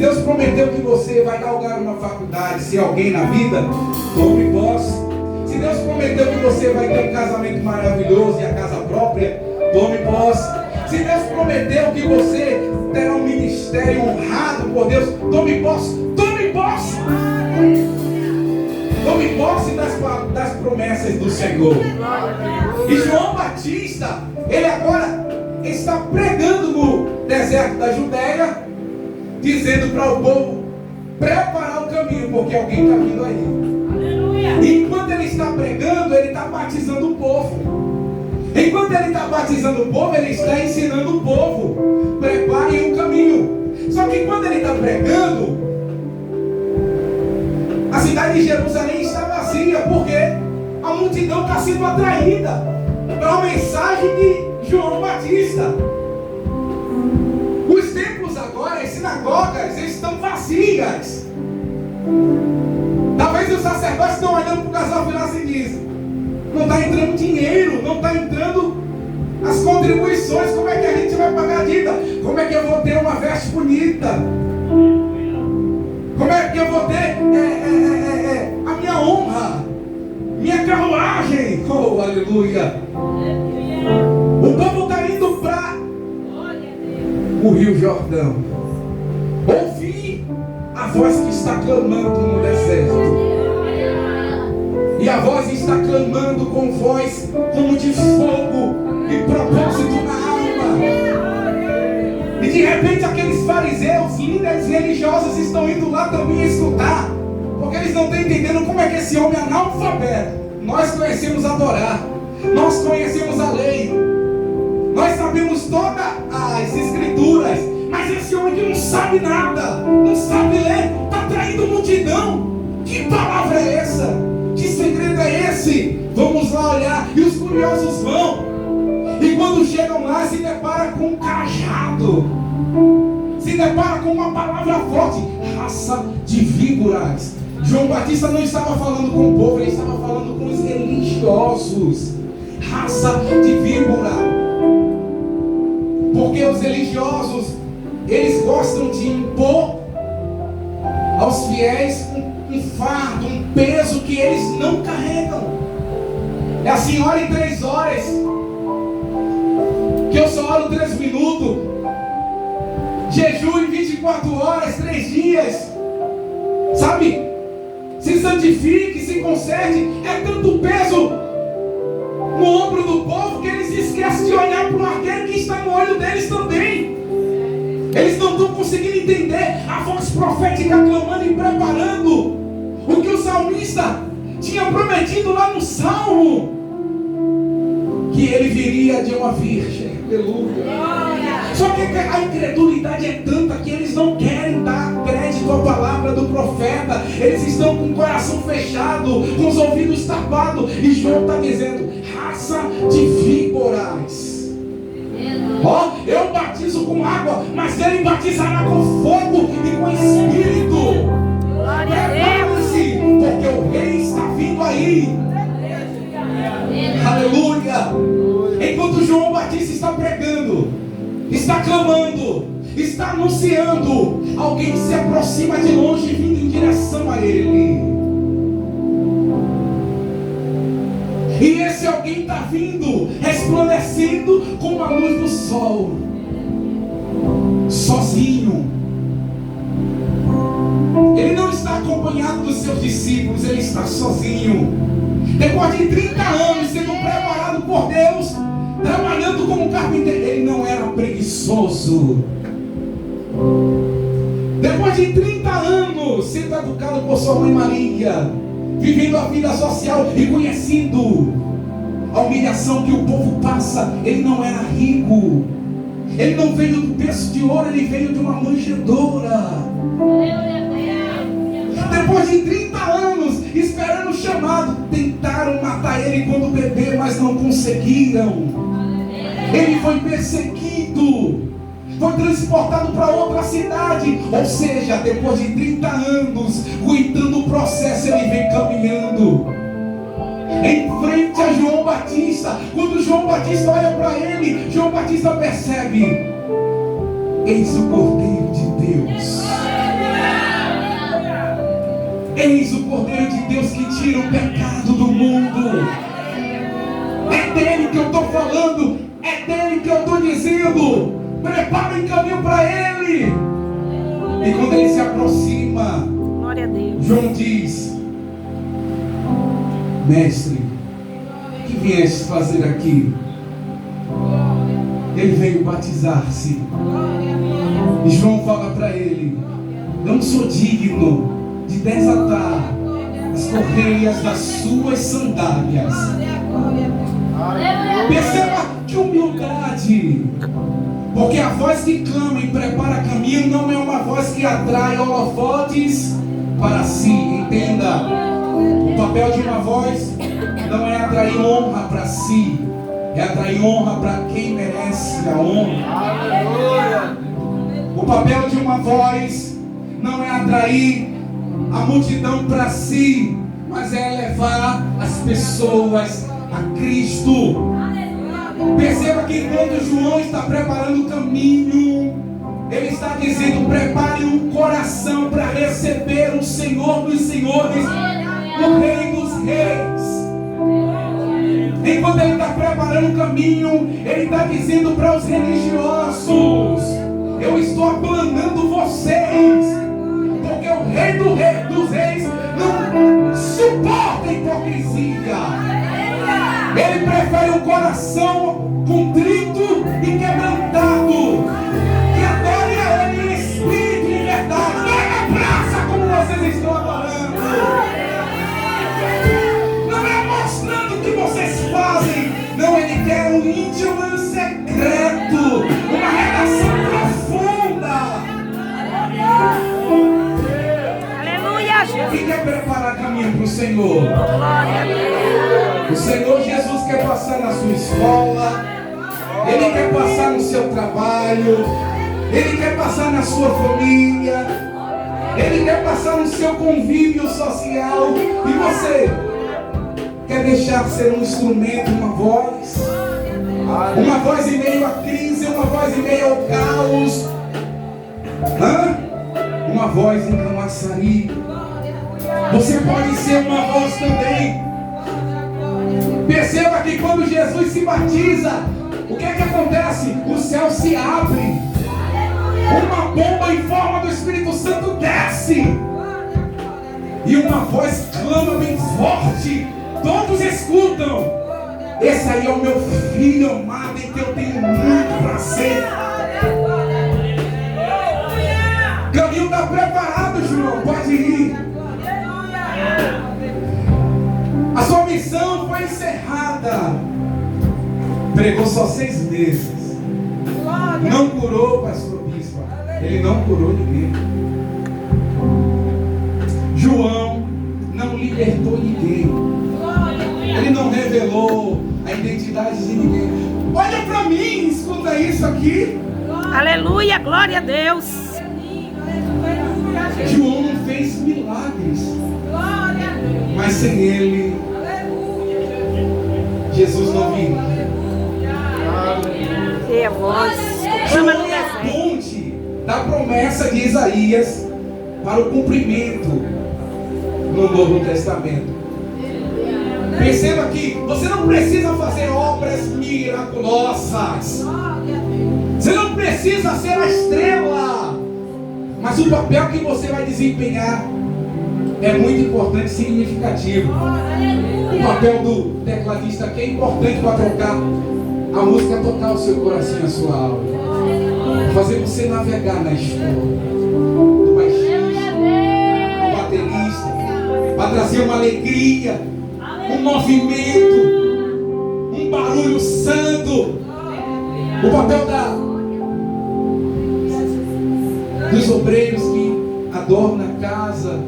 Deus prometeu que você vai galgar uma faculdade, ser alguém na vida, tome posse. Se Deus prometeu que você vai ter um casamento maravilhoso e a casa própria, tome posse. Se Deus prometeu que você terá um ministério honrado por Deus, tome posse. Tome posse. Tome posse das promessas do Senhor. E João Batista, ele agora está pregando no deserto da Judéia, dizendo para o povo preparar o caminho, porque alguém está vindo aí. E enquanto ele está pregando, ele está batizando o povo. Enquanto ele está batizando o povo, ele está ensinando o povo: preparem o caminho. Só que quando ele está pregando, a cidade de Jerusalém está vazia, porque a multidão está sendo atraída para a mensagem de João Batista. Os templos agora, as sinagogas, estão vazias. Talvez os sacerdotes estão olhando para o casal final e dizem: não está entrando dinheiro, não está entrando as contribuições, como é que a gente vai pagar a dívida? Como é que eu vou ter uma veste bonita? Como é que eu vou ter a minha honra, minha carruagem? Oh, aleluia! O povo está indo para o Rio Jordão. Ouvir a voz que está clamando no deserto. E a voz está clamando com voz como de fogo e propósito na alma. E de repente aqueles fariseus, líderes religiosos, estão indo lá também escutar, porque eles não estão entendendo como é que esse homem é analfabeto. Nós conhecemos adorar, nós conhecemos a lei, nós sabemos todas as escrituras, mas esse homem que não sabe nada, não sabe ler, está traindo multidão. Que palavra é essa? Que segredo é esse? Vamos lá olhar. E os curiosos vão. E quando chegam lá, se depara com um cajado. Se depara com uma palavra forte: raça de víboras. João Batista não estava falando com o povo, ele estava falando com os religiosos. Raça de víbora. Porque os religiosos, eles gostam de impor aos fiéis um fardo, um peso que eles não carregam. É assim: ore 3 horas, que eu só oro 3 minutos. Jejum em 24 horas, 3 dias. Sabe? Se santifique, se conserte. É tanto peso no ombro do povo que eles esquecem de olhar para o arqueiro que está no olho deles também. Eles não estão conseguindo entender a voz profética clamando e preparando o que o salmista tinha prometido lá no Salmo, que ele viria de uma virgem. Aleluia. Só que a incredulidade é tanta que eles não querem dar crédito à palavra do profeta. Eles estão com o coração fechado, com os ouvidos tapados. E João está dizendo: raça de víboras. Ó, eu batizo com água, mas ele batizará com fogo e com espírito. Prepare-se, porque o rei está vindo aí. Aleluia. Enquanto João Batista está pregando, está clamando, está anunciando, alguém se aproxima de longe vindo em direção a ele. E esse alguém está vindo, resplandecendo como a luz do sol, sozinho. Ele não está acompanhado dos seus discípulos, ele está sozinho. Depois de 30 anos sendo preparado por Deus, trabalhando como carpinteiro, ele não era preguiçoso. Depois de 30 anos sendo educado por sua mãe Maria, vivendo a vida social e conhecendo a humilhação que o povo passa, ele não era rico. Ele não veio do berço de ouro, ele veio de uma manjedoura. Depois de 30 anos esperando o chamado, tentaram matar ele quando bebê, mas não conseguiram. Ele foi perseguido, foi transportado para outra cidade. Ou seja, depois de 30 anos, aguentando o processo, ele vem caminhando em frente a João Batista. Quando João Batista olha para ele, João Batista percebe: eis o Cordeiro de Deus Eis o Cordeiro de Deus que tira o pecado do mundo. É dele que eu estou falando, é dele que eu estou dizendo. Preparem caminho para ele. E quando ele se aproxima, glória a Deus, João diz: Mestre, o que vieste fazer aqui? Ele veio batizar-se. E João fala para ele: não sou digno de desatar as correias das suas sandálias. Perceba que humildade. Porque a voz que clama e prepara caminho não é uma voz que atrai holofotes para si. Entenda, o papel de uma voz não é atrair honra para si, é atrair honra para quem merece a honra. O papel de uma voz não é atrair a multidão para si, mas é levar as pessoas a Cristo. Perceba que quando João está preparando o caminho, ele está dizendo: prepare um coração para receber o Senhor dos Senhores, o Rei dos Reis. Enquanto ele está preparando o caminho, ele está dizendo para os religiosos: eu estou aplanando vocês, porque o Rei dos Reis não suporta hipocrisia. Ele prefere um coração contrito e quebrantado, que adore a Ele em espírito e em verdade. Não é na praça como vocês estão adorando, não é mostrando o que vocês fazem. Não, Ele quer um íntimo e um secreto, uma relação profunda. aleluia, Jesus, Quem quer preparar caminho para o Senhor? glória a Deus, O Senhor Jesus quer passar na sua escola, Ele quer passar no seu trabalho, Ele quer passar na sua família, Ele quer passar no seu convívio social. E você quer deixar de ser um instrumento, uma voz em meio à crise, uma voz em meio ao caos, uma voz em Camaçari. Você pode ser uma voz também. Perceba que quando Jesus se batiza, o que é que acontece? O céu se abre, uma bomba em forma do Espírito Santo desce, e uma voz clama bem forte, todos escutam: esse aí é o meu filho amado, em que eu tenho muito prazer. O caminho está preparado, João, pode ir. A sua missão foi encerrada. Pregou só 6 meses. Não curou, pastor bispo. Ele não curou ninguém. João não libertou ninguém. Ele não revelou a identidade de ninguém. Olha para mim, escuta isso aqui. aleluia, glória a Deus, João não fez milagres, mas sem ele, Jesus não viria. e a voz que clama no João é a deserto, ponte da promessa de Isaías para o cumprimento no Novo Testamento. Perceba que você não precisa fazer obras miraculosas, você não precisa ser a estrela, mas o papel que você vai desempenhar é muito importante e significativo. O papel do tecladista aqui é importante para tocar a música, tocar o seu coração e a sua alma, fazer você navegar na história do baixista, do baterista, para trazer uma alegria, um movimento, um barulho santo. O papel dos obreiros que adornam a casa,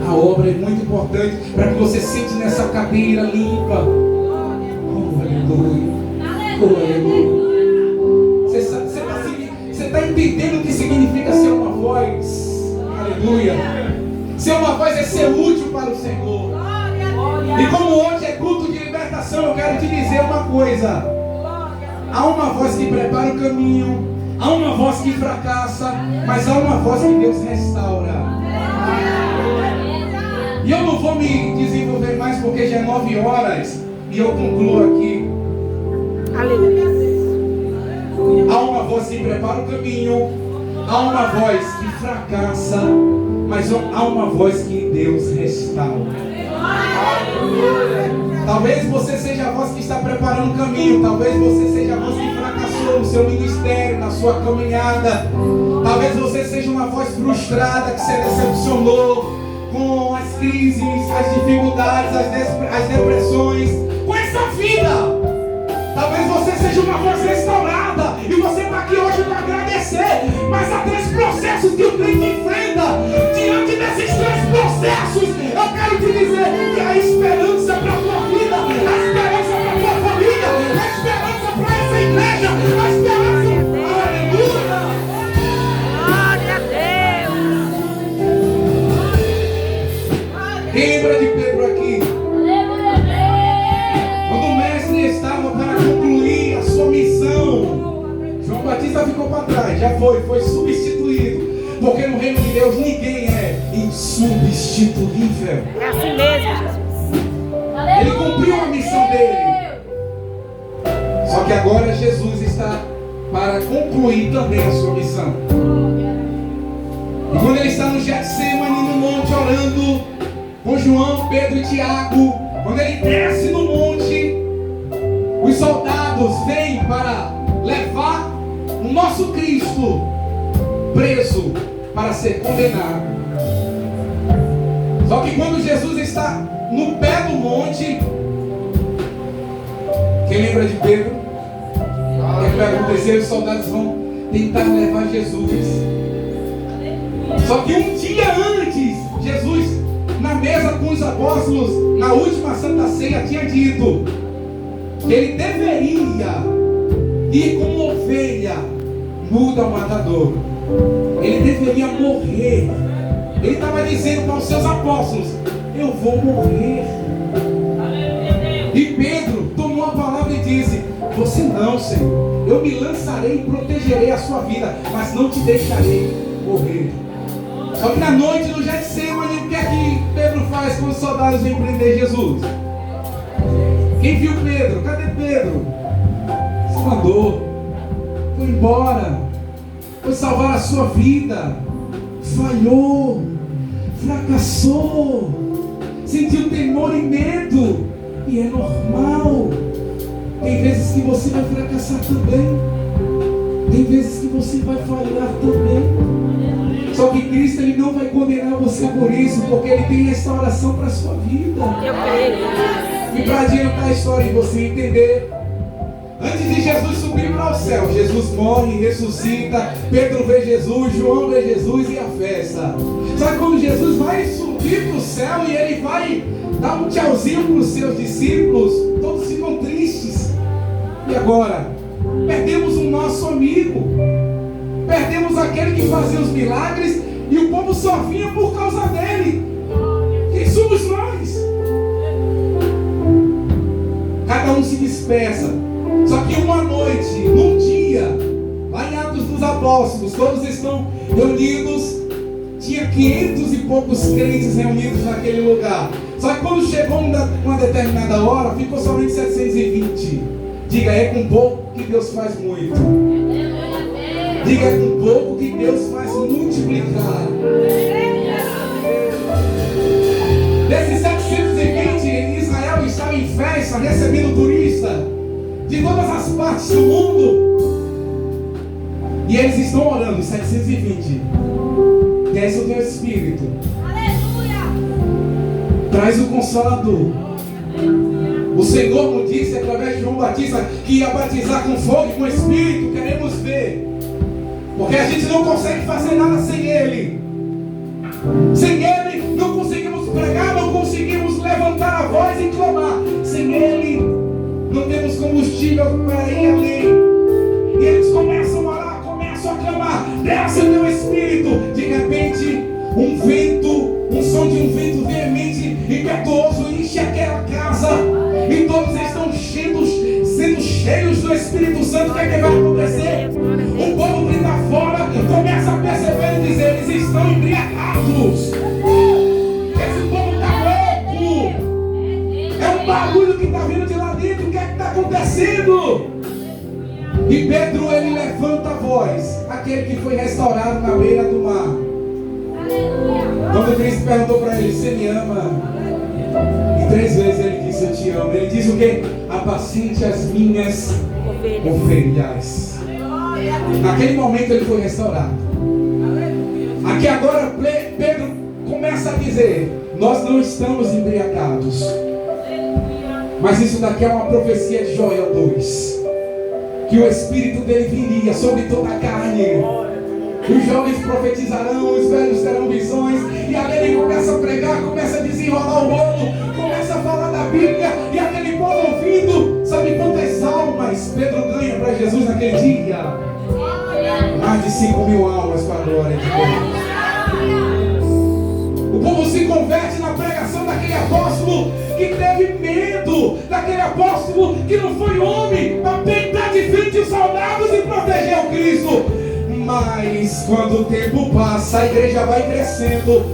a obra é muito importante para que você sente nessa cadeira limpa. Oh, aleluia. Oh, aleluia. Você está entendendo o que significa ser uma voz? Aleluia. Ser uma voz é ser útil para o Senhor. E como hoje é culto de libertação, eu quero te dizer uma coisa: há uma voz que prepara o caminho, há uma voz que fracassa, mas há uma voz que Deus restaura. E eu não vou me desenvolver mais porque já é 9 horas e eu concluo aqui. Aleluia. Há uma voz que prepara o caminho, há uma voz que fracassa, mas há uma voz que Deus restaura. Talvez você seja a voz que está preparando o caminho, talvez você seja a voz que fracassou no seu ministério, na sua caminhada. Talvez você seja uma voz frustrada que se decepcionou com as crises, as dificuldades, as depressões, com essa vida. Talvez você seja uma voz restaurada e você está aqui hoje para agradecer, mas há 3 processos que o crente enfrenta. Diante desses 3 processos, eu quero te dizer que há esperança para a tua vida, há esperança para a tua família, há esperança para essa igreja, há esperança. Aleluia! Glória a Deus. Quem lembra de Pedro aqui? Quando o mestre estava para concluir a sua missão, João Batista ficou para trás, já foi substituído. Porque no reino de Deus ninguém é insubstituível. É assim mesmo, Jesus. Ele cumpriu a missão dele. Só que agora Jesus está para concluir também a sua missão. E quando ele está no Getsemane, no monte, orando com João, Pedro e Tiago, quando ele desce no monte, os soldados vêm para levar o nosso Cristo preso para ser condenado. Só que quando Jesus está no pé do monte, quem lembra de Pedro? O que vai acontecer? Os soldados vão tentar levar Jesus. Só que um dia antes, Jesus, na mesa com os apóstolos, na última Santa Ceia, tinha dito que ele deveria ir como ovelha muda ao matadouro. Ele deveria morrer. Ele estava dizendo para os seus apóstolos: eu vou morrer. E Pedro tomou a palavra e disse: você não, Senhor. Eu me lançarei e protegerei a sua vida, mas não te deixarei morrer. Só que na noite do Getsemane, o que é que Pedro faz quando os soldados vêm prender Jesus? Quem viu Pedro? Cadê Pedro? Se mandou, foi embora, foi salvar a sua vida, falhou, fracassou, sentiu temor e medo, e é normal. Tem vezes que você vai fracassar também, tem vezes que você vai falhar também. Só que Cristo, Ele não vai condenar você por isso, porque Ele tem restauração para a sua vida. Eu creio. E para adiantar a história e você entender, antes de Jesus subir para o céu, Jesus morre, ressuscita, Pedro vê Jesus, João vê Jesus e a festa. Sabe quando Jesus vai subir para o céu e Ele vai dar um tchauzinho para os seus discípulos, todos ficam tristes. E agora? Perdemos o nosso amigo, perdemos aquele que fazia os milagres e o povo só vinha por causa dele. Quem somos nós? Cada um se dispersa. Só que uma noite, num dia, lá em Atos dos Apóstolos, todos estão reunidos. Tinha 500 e poucos crentes reunidos naquele lugar. Só que quando chegou uma determinada hora, ficou somente 720. Diga, é com pouco que Deus faz muito. Diga, é com pouco que Deus faz multiplicar. Desses 720, Israel estava em festa, recebendo turista de todas as partes do mundo. E eles estão orando, 720. Desce o teu Espírito. Aleluia! Traz o Consolador. O Senhor nos disse através de João Batista que ia batizar com fogo e com Espírito. Queremos ver. Porque a gente não consegue fazer nada sem Ele. Sem Ele não conseguimos pregar, não conseguimos levantar a voz e clamar. Sem Ele não temos combustível para ir além. E eles começam a orar, começam a clamar. Desce o teu Espírito. De repente, um vento, um som de um vento veemente, impetuoso, enche aquela casa. E todos estão sendo cheios do Espírito Santo. O que é que vai acontecer? O povo que está fora começa a perceber e dizer: eles estão embriagados. Esse povo está Pedro, ele levanta a voz, aquele que foi restaurado na beira do mar. Quando Cristo perguntou para ele: você me ama? E 3 vezes ele disse: eu te amo. Ele diz o quê? Apacente as minhas ovelhas. Naquele momento ele foi restaurado. Aqui agora Pedro começa a dizer: nós não estamos embriagados. Mas isso daqui é uma profecia de Joel 2, que o Espírito dele viria sobre toda a carne. Os jovens profetizarão, os velhos terão visões. E ali ele começa a pregar, começa a desenrolar o bolo, começa a falar da Bíblia. E aquele povo ouvindo. Sabe quantas almas Pedro ganha para Jesus naquele dia? Mais de 5.000 almas para a glória de Deus. O povo se converte na pregação daquele apóstolo que teve medo, daquele apóstolo que não foi homem para peitar de frente os soldados e proteger o Cristo. Mas quando o tempo passa, a igreja vai crescendo,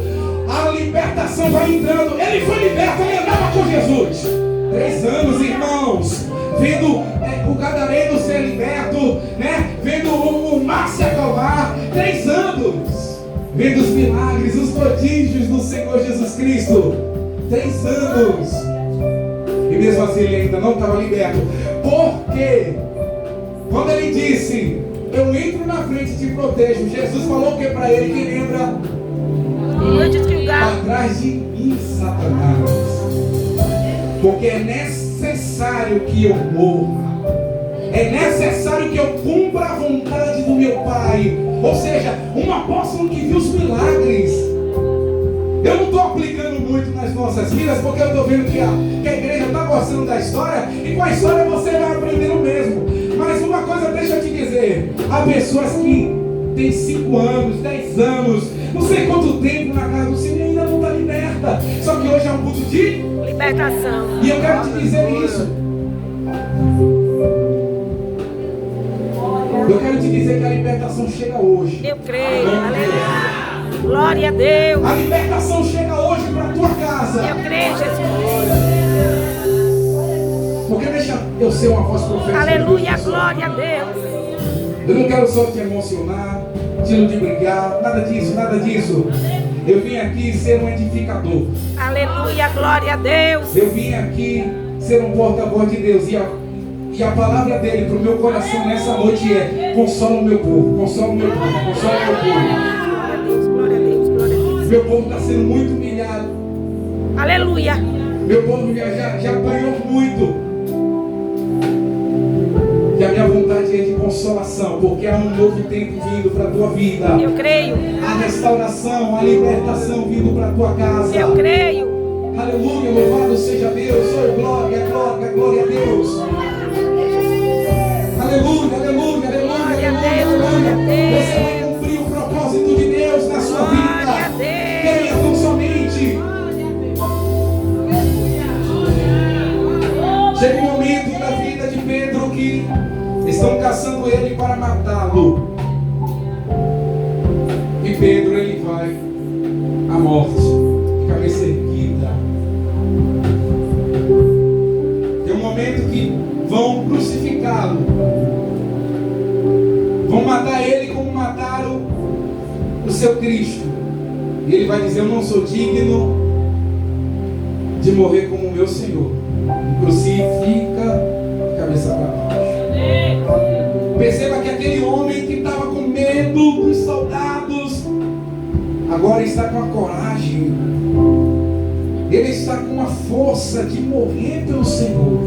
a libertação vai entrando. Ele foi liberto, ele andava com Jesus 3 anos, irmãos, vendo o gadareno ser liberto, né? Vendo o mar se acalmar. 3 anos, vendo os milagres, os prodígios do Senhor Jesus Cristo. 3 anos. E mesmo assim ele ainda não estava liberto. Porque quando ele disse: eu entro na frente e te protejo, Jesus falou o que para ele? Que lembra? Atrás de mim, Satanás. Porque é necessário que eu morra. É necessário que eu cumpra a vontade do meu Pai. Ou seja, um apóstolo que viu os milagres. Eu não estou aplicando muito nas nossas vidas, porque eu estou vendo que a igreja está gostando da história. E com a história você vai aprendendo mesmo. Mas uma coisa deixa eu te dizer: há pessoas que têm 5 anos, 10 anos, não sei quanto tempo na casa do Senhor e ainda não está liberta. Só que hoje é um culto de libertação. E eu quero te dizer isso. Eu quero te dizer que a libertação chega hoje. Eu creio. Aleluia. Glória a Deus. A libertação chega hoje para a tua casa. Eu creio, Jesus. Porque deixa eu ser uma voz profética. Aleluia, glória a Deus. Eu não quero só te emocionar, te ludibrigar, nada disso, nada disso. Eu vim aqui ser um edificador. Aleluia, glória a Deus. Eu vim aqui ser um porta-voz de Deus. E a palavra dele para o meu coração nessa noite é: consola o meu povo, consola o meu povo, consola o meu povo. Glória a Deus, glória a Deus, glória a Deus. Meu povo está sendo muito humilhado. Aleluia. Meu povo já apanhou muito. E a minha vontade é de consolação, porque há um novo tempo vindo para a tua vida. Eu creio. A restauração, a libertação vindo para a tua casa. Eu creio. Aleluia, louvado seja Deus. Oh, glória, glória, glória a Deus. Aleluia, aleluia, aleluia, aleluia. Você vai cumprir o propósito de Deus na sua vida. Creia tão somente. Chega um momento da vida de Pedro que estão caçando ele para matá-lo. E Pedro, ele vai à morte, de cabeça erguida. Tem um momento que vão crucificá-lo. Vão matar ele como mataram o seu Cristo. E ele vai dizer: eu não sou digno de morrer como o meu Senhor. E crucifica de cabeça para baixo. Perceba que aquele homem que estava com medo dos soldados agora está com a coragem. Ele está com a força de morrer pelo Senhor.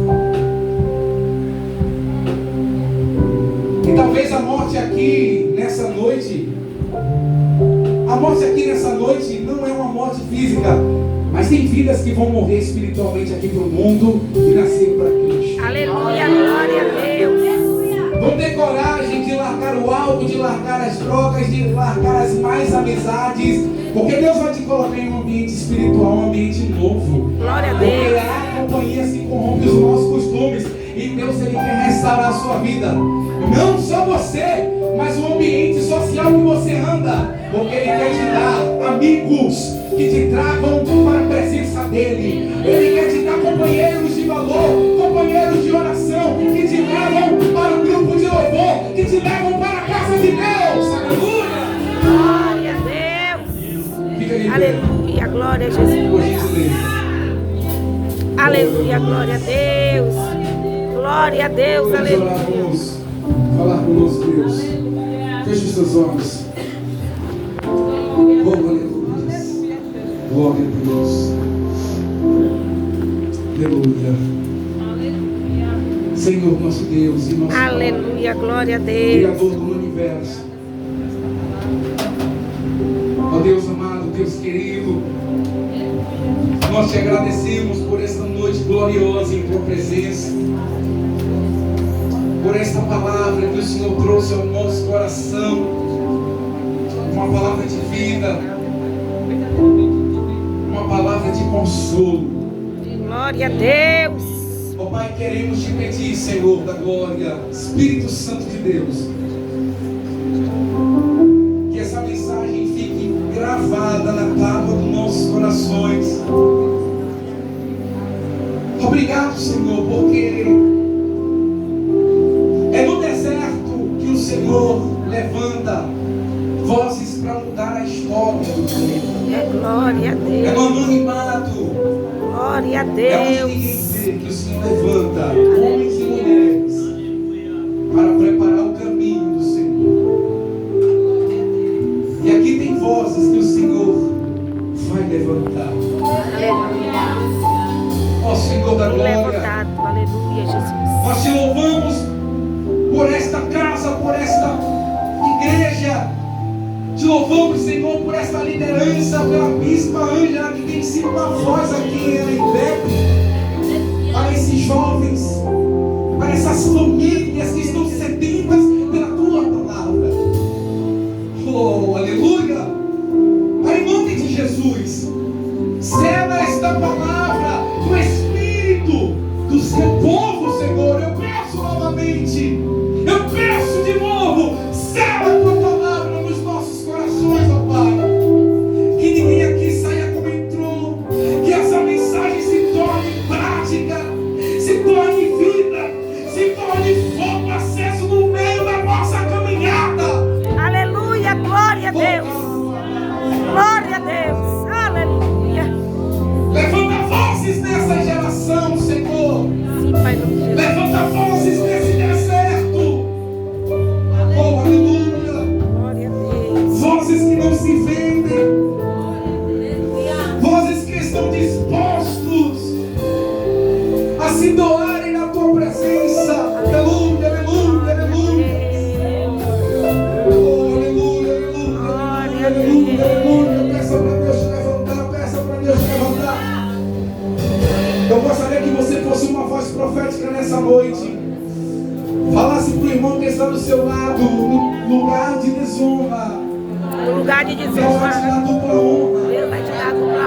E talvez a morte aqui nessa noite, não é uma morte física, mas tem vidas que vão morrer espiritualmente aqui para o mundo e nascer para Cristo. Aleluia, glória a Deus. Vão ter coragem de largar o álcool, de largar as drogas, de largar as más amizades, porque Deus vai te colocar em um ambiente espiritual, um ambiente novo. Glória a Deus. Porque a companhia se corrompe os nossos costumes. E Deus, Ele quer restaurar a sua vida. Não só você, mas o ambiente social que você anda. Porque Ele quer te dar amigos que te tragam para a presença dEle. Ele quer te dar companheiros de valor, companheiros de oração, que te levam para o grupo de louvor. louvor que te levam para a casa de Deus. Aleluia. Glória a Deus. Fica aí, Aleluia, glória a por Jesus. gentileza. Aleluia, glória a Deus. Glória a Deus, Vamos orar, aleluia. vamos falar com o nosso Deus. Feche os seus olhos. Oh, aleluia. Glória a Deus. Aleluia. Senhor, nosso Deus e nosso Pai, Aleluia, glória a Deus. Criador do universo. Ó Deus amado, Deus querido, nós te agradecemos por esta noite gloriosa em tua presença, por esta palavra que o Senhor trouxe ao nosso coração, uma palavra de vida, uma palavra de consolo. Glória a Deus. Ó Pai, queremos te pedir, Senhor da glória, Espírito Santo de Deus, que essa mensagem fique gravada na tábua dos nossos corações. Obrigado, Senhor, porque é no deserto que o Senhor levanta vozes para mudar a história. Glória a É no Deus. anonimato. Glória a É onde Deus. ninguém vê que o Senhor levanta homens e mulheres para preparar o caminho do Senhor. E aqui tem vozes que o Senhor vai levantar. Aleluia. Ó Senhor da glória, Levantado, aleluia, Jesus. nós te louvamos por esta casa, por esta igreja. Te louvamos, Senhor, por esta liderança, pela bispa Ângela, que tem sido uma voz aqui em IBEP, para esses jovens, para essas famílias que estão sedentas pela tua palavra. Oh, aleluia! Pai, em nome de Jesus, sela esta palavra no espírito do seu povo, Senhor. Eu peço novamente, eu peço de novo, sela a tua palavra nos nossos corações, ó Pai. Que ninguém aqui saia como entrou, que essa mensagem se torne prática, se torne vida, se torne fogo aceso no meio da nossa caminhada. Aleluia, glória a Deus. Glória a Deus. Aleluia. Levanta vozes nessa geração, Senhor. Sim, Pai, em nome de Jesus. Levanta vozes nesse deserto. Oh, aleluia. Glória a Deus. Vozes que não se vendem. Vozes que estão dispostos a se doarem na tua presença. Aleluia, aleluia, aleluia. Oh, aleluia, aleluia, aleluia, aleluia. Peça para Deus te levantar, peça para Deus te levantar. Eu gostaria que você fosse uma voz profética nessa noite. Falasse para o irmão que está do seu lado, no lugar de desonra. No lugar de Deus vai te dar desonra, dupla honra. Deus vai te dar dupla